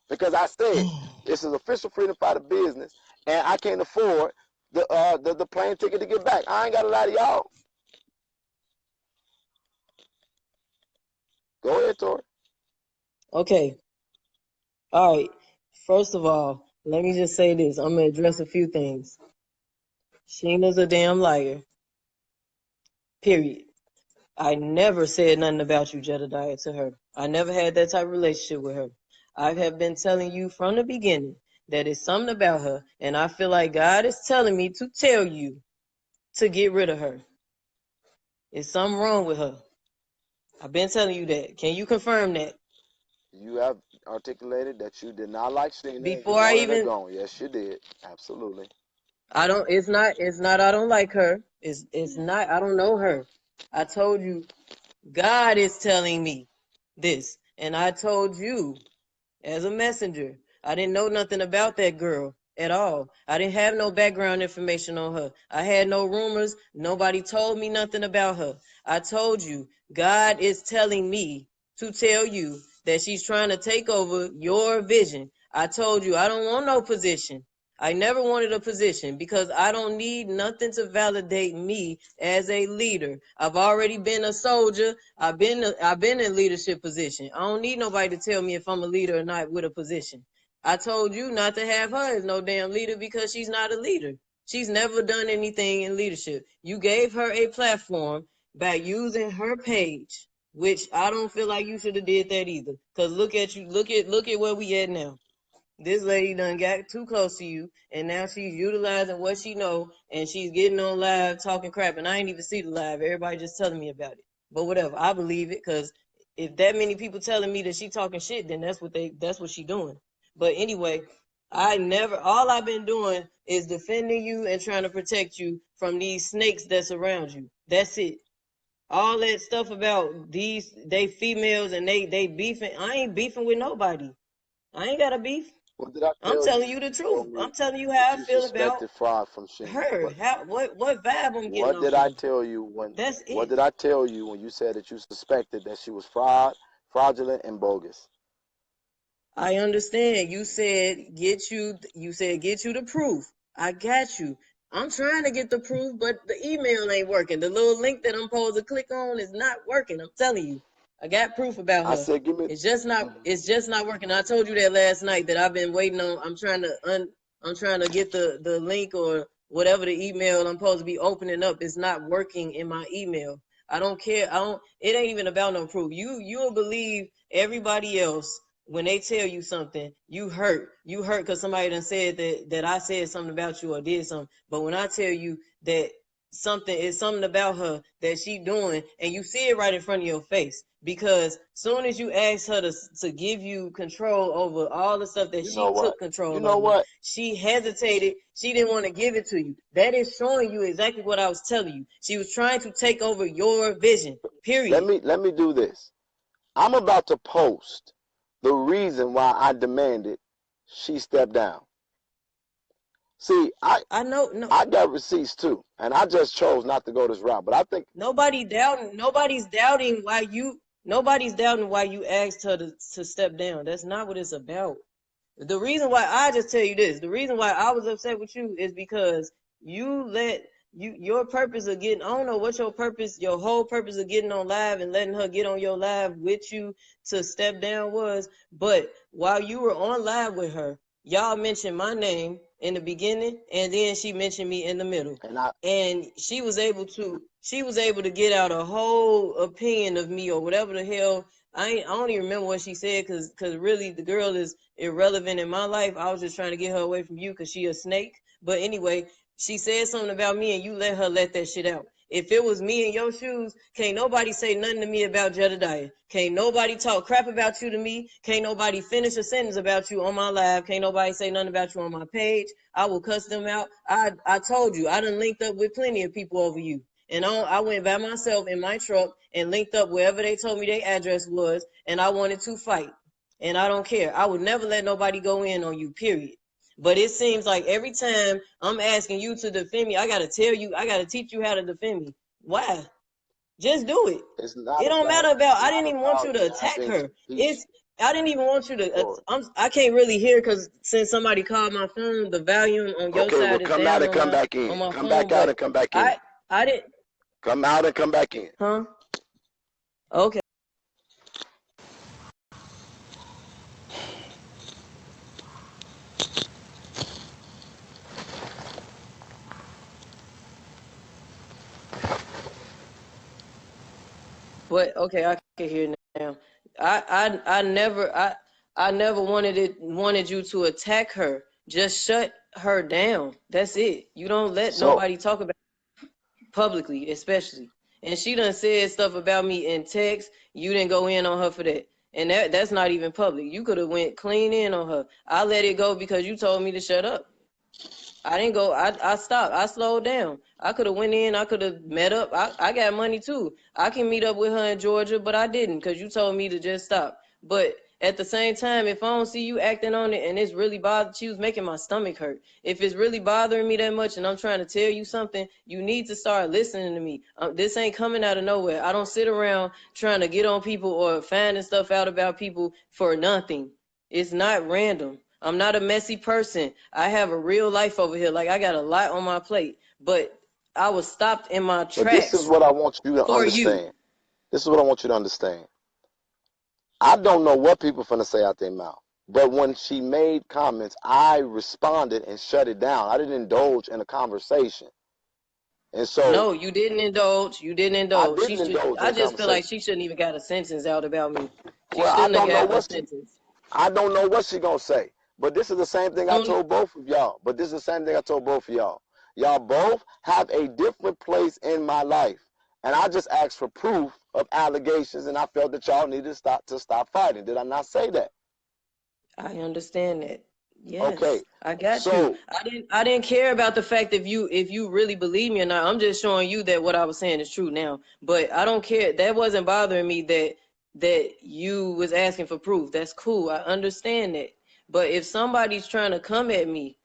Because I said, this is official freedom fighter business, and I can't afford the plane ticket to get back. I ain't got to lie to y'all. Go ahead, Tori. Okay. All right. First of all, let me just say this. I'm going to address a few things. Sheena's a damn liar. Period. I never said nothing about you, Jedidiah, to her. I never had that type of relationship with her. I have been telling you from the beginning that it's something about her, and I feel like God is telling me to tell you to get rid of her. It's something wrong with her. I've been telling you that. Can you confirm that? You have articulated that you did not like Sheena. Before I even gone. Yes, you did. Absolutely. it's not I don't like her. It's not I don't know her. I told you God is telling me this. And I told you as a messenger. I didn't know nothing about that girl at all. I didn't have no background information on her. I had no rumors. Nobody told me nothing about her. I told you, God is telling me to tell you that she's trying to take over your vision. I told you, I don't want no position. I never wanted a position because I don't need nothing to validate me as a leader. I've already been a soldier. I've been in leadership position. I don't need nobody to tell me if I'm a leader or not with a position. I told you not to have her as no damn leader because she's not a leader. She's never done anything in leadership. You gave her a platform by using her page, which I don't feel like you should have did that either. Cause look at you, look at where we at now. This lady done got too close to you, and now she's utilizing what she know, and she's getting on live talking crap, and I ain't even see the live. Everybody just telling me about it. But whatever, I believe it, because if that many people telling me that she talking shit, then that's what she doing. But anyway, all I've been doing is defending you and trying to protect you from these snakes that's around you. That's it. All that stuff about they females and they beefing, I ain't beefing with nobody. I ain't got a beef. What did I tell I'm telling you the truth. I'm telling you how I feel about fraud from Sheena? her. What vibe I'm getting What off did I of. tell you when? That's What it. did I tell you when you said that you suspected that she was fraudulent, and bogus? I understand. You said get you the proof. I got you. I'm trying to get the proof, but the email ain't working. The little link that I'm supposed to click on is not working. I'm telling you. I got proof about her. I said, give me. It's just not working. I told you that last night that I've been waiting on. I'm trying to get the link or whatever the email I'm supposed to be opening up. It's not working in my email. I don't care. It ain't even about no proof. You'll believe everybody else when they tell you something. You hurt because somebody done said that I said something about you or did something. But when I tell you that something about her that she doing, and you see it right in front of your face, because soon as you ask her to give you control over all the stuff that she took control over, she hesitated. She didn't want to give it to you. That is showing you exactly what I was telling you. She was trying to take over your vision. Period. Let me do this. I'm about to post the reason why I demanded she step down. See, I know no I got receipts too, and I just chose not to go this route. But I think nobody's doubting why you asked her to step down. That's not what it's about. The reason why I just tell you this, the reason why I was upset with you is because you let your purpose of getting, I don't know what your whole purpose of getting on live and letting her get on your live with you to step down was, but while you were on live with her, y'all mentioned my name in the beginning and then she mentioned me in the middle. And she was able to get out a whole opinion of me or whatever the hell. I don't even remember what she said because really the girl is irrelevant in my life. I was just trying to get her away from you because she a snake. But anyway, she said something about me and you let her let that shit out. If it was me in your shoes, can't nobody say nothing to me about Jedidiah. Can't nobody talk crap about you to me. Can't nobody finish a sentence about you on my live. Can't nobody say nothing about you on my page. I will cuss them out. I told you, I done linked up with plenty of people over you. And I went by myself in my truck and linked up wherever they told me their address was, and I wanted to fight. And I don't care. I would never let nobody go in on you, period. But it seems like every time I'm asking you to defend me, I got to teach you how to defend me. Why? Just do it. it's not It don't about matter about, it's I not didn't even want you about to attack having to her. teach. I didn't even want you to, Or, I can't really hear because since somebody called my phone, the volume on your okay, well, side is come out down and come back in. on my Come phone, back out but and come back in. I didn't, Come out and come back in. huh? Okay. But okay, I can hear now. I never wanted you to attack her. Just shut her down. That's it. You don't let So nobody talk about it publicly, especially. And she done said stuff about me in text. You didn't go in on her for that. And that's not even public. You could have went clean in on her. I let it go because you told me to shut up. I didn't go. I stopped. I slowed down. I could have went in. I could have met up. I got money too. I can meet up with her in Georgia, but I didn't because you told me to just stop. But at the same time, if I don't see you acting on it and it's really bothered, she was making my stomach hurt. If it's really bothering me that much and I'm trying to tell you something, you need to start listening to me. This ain't coming out of nowhere. I don't sit around trying to get on people or finding stuff out about people for nothing. It's not random. I'm not a messy person. I have a real life over here. Like I got a lot on my plate, but I was stopped in my but this is tracks what I want you to for you. understand. This is what I want you to understand. I don't know what people finna say out their mouth. But when she made comments, I responded and shut it down. I didn't indulge in a conversation. And so No, you didn't indulge. You didn't I indulge. didn't indulge in I a just feel like conversation. she shouldn't even got a sentence out about me. She Well, I shouldn't have don't know got a what sentence. I don't know what she gonna say. But this is the same thing I Soon, told both of y'all. But this is the same thing I told both of y'all. Y'all both have a different place in my life. And I just asked for proof of allegations, and I felt that y'all needed to stop fighting. Did I not say that? I understand that. Okay. Yes, I got you. So I didn't care about the fact if you really believe me or not. I'm just showing you that what I was saying is true now. But I don't care. That wasn't bothering me that you was asking for proof. That's cool. I understand that. But if somebody's trying to come at me,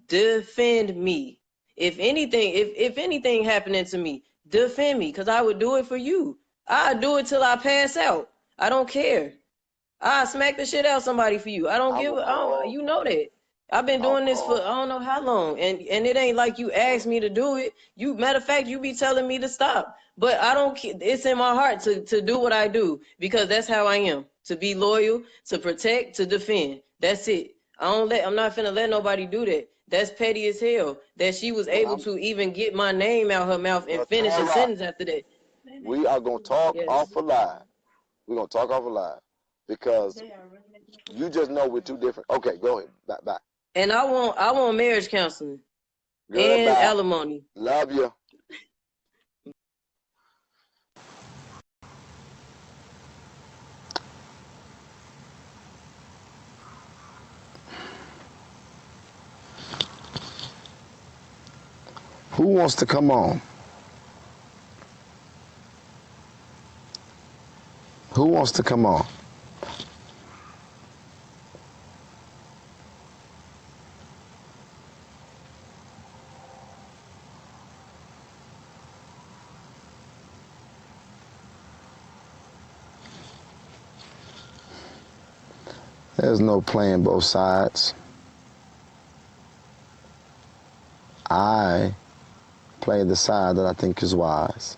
defend me. If anything happening to me, defend me because I would do it for you. I do it till I pass out. I don't care. I smack the shit out somebody for you. I don't I give. will I don't. call. You know that. I've been I'll doing this for call. I don't know how long, and it ain't like you asked me to do it. You matter of fact, you be telling me to stop, but I don't. It's in my heart to do what I do because that's how I am. To be loyal, to protect, to defend. That's it. I'm not finna let nobody do that. That's petty as hell. That she was Well, able to even get my name out her mouth and finish a Natora, sentence after that. we are gonna talk Yes. off a live. We're gonna talk off a live because you just know we're too different. Okay, go ahead. Bye bye. And I want marriage counseling and Goodbye. alimony. Love you. Who wants to come on? Who Who wants to come on? There's no playing both sides. I play the side that I think is wise.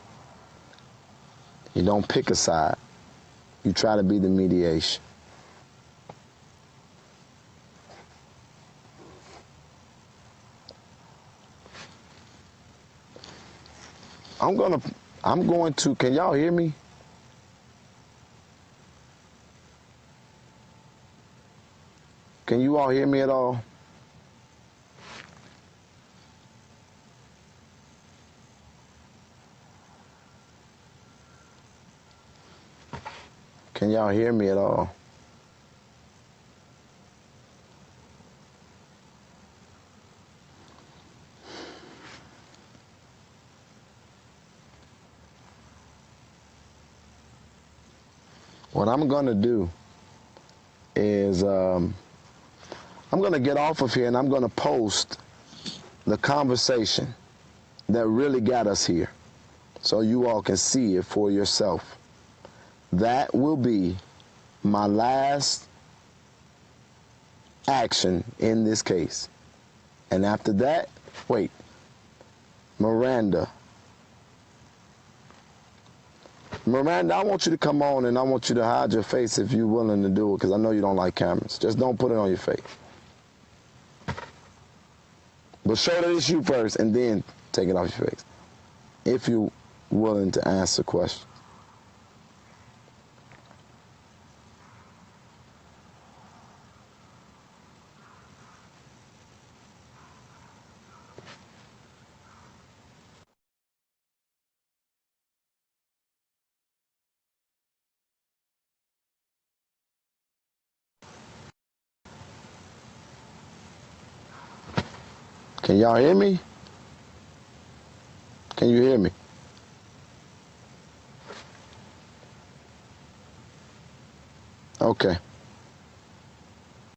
You don't pick a side. You try to be the mediation. I'm going to, can y'all hear me? Can you all hear me at all? Can y'all hear me at all? What I'm going to do is I'm going to get off of here and I'm going to post the conversation that really got us here so you all can see it for yourself. That will be my last action in this case. And after that, wait, Miranda, I want you to come on and I want you to hide your face if you're willing to do it because I know you don't like cameras. Just don't put it on your face. But show that it's you first and then take it off your face. If you're willing to answer questions. Can y'all hear me? Can you hear me? Okay.